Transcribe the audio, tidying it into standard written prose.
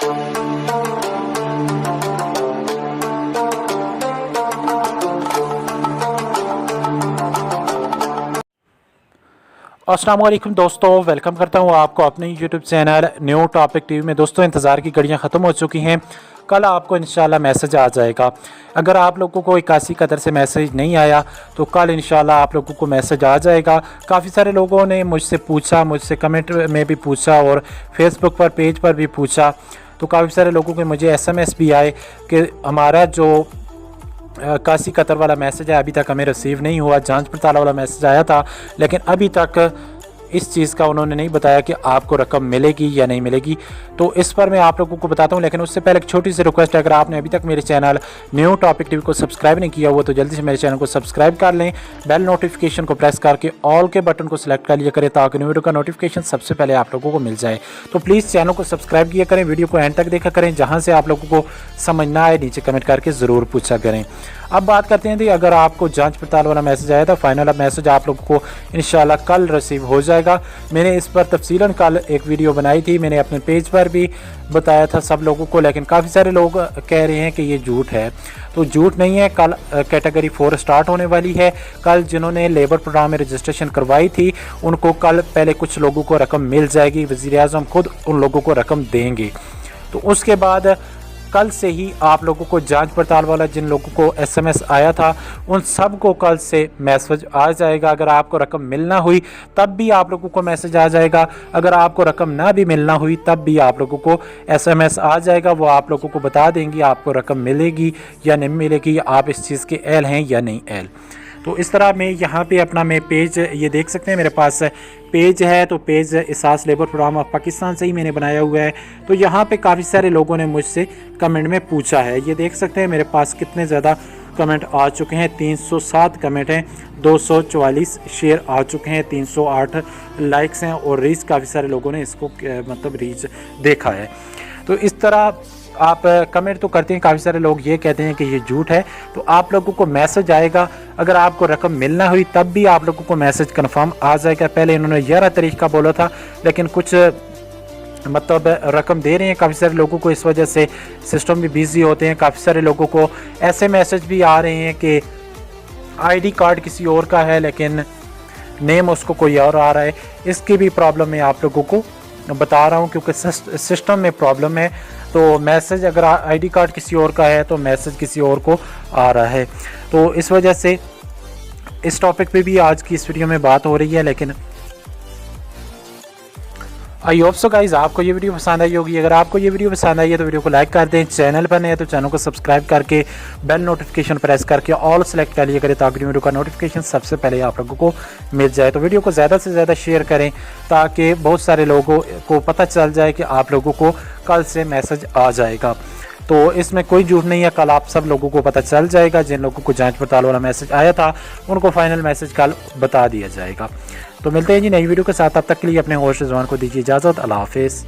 अस्सलाम वालेकुम दोस्तों, वेलकम करता हूँ आपको अपने YouTube channel new topic TV में। दोस्तों, इंतज़ार की घड़ियाँ ख़त्म हो चुकी हैं। कल आपको इंशाल्लाह मैसेज आ जाएगा। अगर आप लोगों को 81 कतर से मैसेज नहीं आया तो कल इंशाल्लाह आप लोगों को मैसेज आ जाएगा। काफ़ी सारे लोगों ने मुझसे पूछा, मुझसे कमेंट में भी पूछा और फेसबुक पर पेज पर भी पूछा। तो काफ़ी सारे लोगों के मुझे SMS भी आए कि हमारा जो 81 कतर वाला मैसेज है अभी तक हमें रिसीव नहीं हुआ। जांच पड़ताल वाला मैसेज आया था लेकिन अभी तक इस चीज़ का उन्होंने नहीं बताया कि आपको रकम मिलेगी या नहीं मिलेगी। तो इस पर मैं आप लोगों को बताता हूं, लेकिन उससे पहले एक छोटी सी रिक्वेस्ट है। अगर आपने अभी तक मेरे चैनल न्यू टॉपिक टीवी को सब्सक्राइब नहीं किया हुआ तो जल्दी से मेरे चैनल को सब्सक्राइब कर लें। बेल नोटिफिकेशन को प्रेस करके ऑल के बटन को सिलेक्ट कर लिया करें ताकि न्यू वीडियो का नोटिफिकेशन सबसे पहले आप लोगों को मिल जाए। तो प्लीज़ चैनल को सब्सक्राइब किया करें, वीडियो को एंड तक देखा करें। जहाँ से आप लोगों को समझ ना आए नीचे कमेंट करके ज़रूर पूछा करें। अब बात करते हैं, अगर आपको जांच पड़ताल वाला मैसेज आया था, फाइनल मैसेज आप लोगों को इंशाल्लाह कल रिसीव हो जाएगा। मैंने इस पर तफसीलन कल एक वीडियो बनाई थी, मैंने अपने पेज पर भी बताया था सब लोगों को, लेकिन काफ़ी सारे लोग कह रहे हैं कि ये झूठ है। तो झूठ नहीं है। कल कैटेगरी 4 स्टार्ट होने वाली है। कल जिन्होंने लेबर प्रोग्राम में रजिस्ट्रेशन करवाई थी उनको कल पहले कुछ लोगों को रकम मिल जाएगी। वज़ीर-ए-आज़म खुद उन लोगों को रकम देंगे। तो उसके बाद कल से ही आप लोगों को जांच पड़ताल वाला जिन लोगों को SMS आया था उन सब को कल से मैसेज आ जाएगा। अगर आपको रकम मिलना हुई तब भी आप लोगों को मैसेज आ जाएगा। अगर आपको रकम ना भी मिलना हुई तब भी आप लोगों को SMS आ जाएगा। वो आप लोगों को बता देंगी आपको रकम मिलेगी या नहीं मिलेगी, आप इस चीज़ के एहल हैं या नहीं एहल। तो इस तरह मैं यहाँ पे अपना पेज ये देख सकते हैं, मेरे पास पेज है। तो पेज एहसास लेबर प्रोग्राम ऑफ पाकिस्तान से ही मैंने बनाया हुआ है। तो यहाँ पे काफ़ी सारे लोगों ने मुझसे कमेंट में पूछा है। ये देख सकते हैं मेरे पास कितने ज़्यादा कमेंट आ चुके हैं। 307 कमेंट हैं, 244 शेयर आ चुके हैं, 308 लाइक्स हैं और रीच काफ़ी सारे लोगों ने इसको मतलब रीच देखा है। तो इस तरह आप कमेंट तो करते हैं, काफ़ी सारे लोग ये कहते हैं कि ये झूठ है। तो आप लोगों को मैसेज आएगा। अगर आपको रकम मिलना हुई तब भी आप लोगों को मैसेज कंफर्म आ जाएगा। पहले इन्होंने 11 तारीख का बोला था लेकिन कुछ मतलब रकम दे रहे हैं काफ़ी सारे लोगों को, इस वजह से सिस्टम भी बिजी होते हैं। काफ़ी सारे लोगों को ऐसे मैसेज भी आ रहे हैं कि ID कार्ड किसी और का है लेकिन नेम उसको कोई और आ रहा है। इसकी भी प्रॉब्लम मैं आप लोगों को बता रहा हूँ क्योंकि सिस्टम में प्रॉब्लम है। तो मैसेज अगर ID कार्ड किसी और का है तो मैसेज किसी और को आ रहा है। तो इस वजह से इस टॉपिक पे भी आज की इस वीडियो में बात हो रही है। लेकिन आई होप सो गाइस आपको ये वीडियो पसंद आई होगी। अगर आपको ये वीडियो पसंद आई है तो वीडियो को लाइक कर दें। चैनल पर नए हैं तो चैनल को सब्सक्राइब करके बेल नोटिफिकेशन प्रेस करके ऑल सेलेक्ट कर लिया करें ताकि वीडियो का नोटिफिकेशन सबसे पहले आप लोगों को मिल जाए। तो वीडियो को ज़्यादा से ज़्यादा शेयर करें ताकि बहुत सारे लोगों को पता चल जाए कि आप लोगों को कल से मैसेज आ जाएगा। तो इसमें कोई झूठ नहीं है। कल आप सब लोगों को पता चल जाएगा। जिन लोगों को जांच पड़ताल वाला मैसेज आया था उनको फाइनल मैसेज कल बता दिया जाएगा। तो मिलते हैं जी नई वीडियो के साथ। तब तक के लिए अपने होस्ट रिजवान को दीजिए इजाज़त। अल्लाह हाफिज़।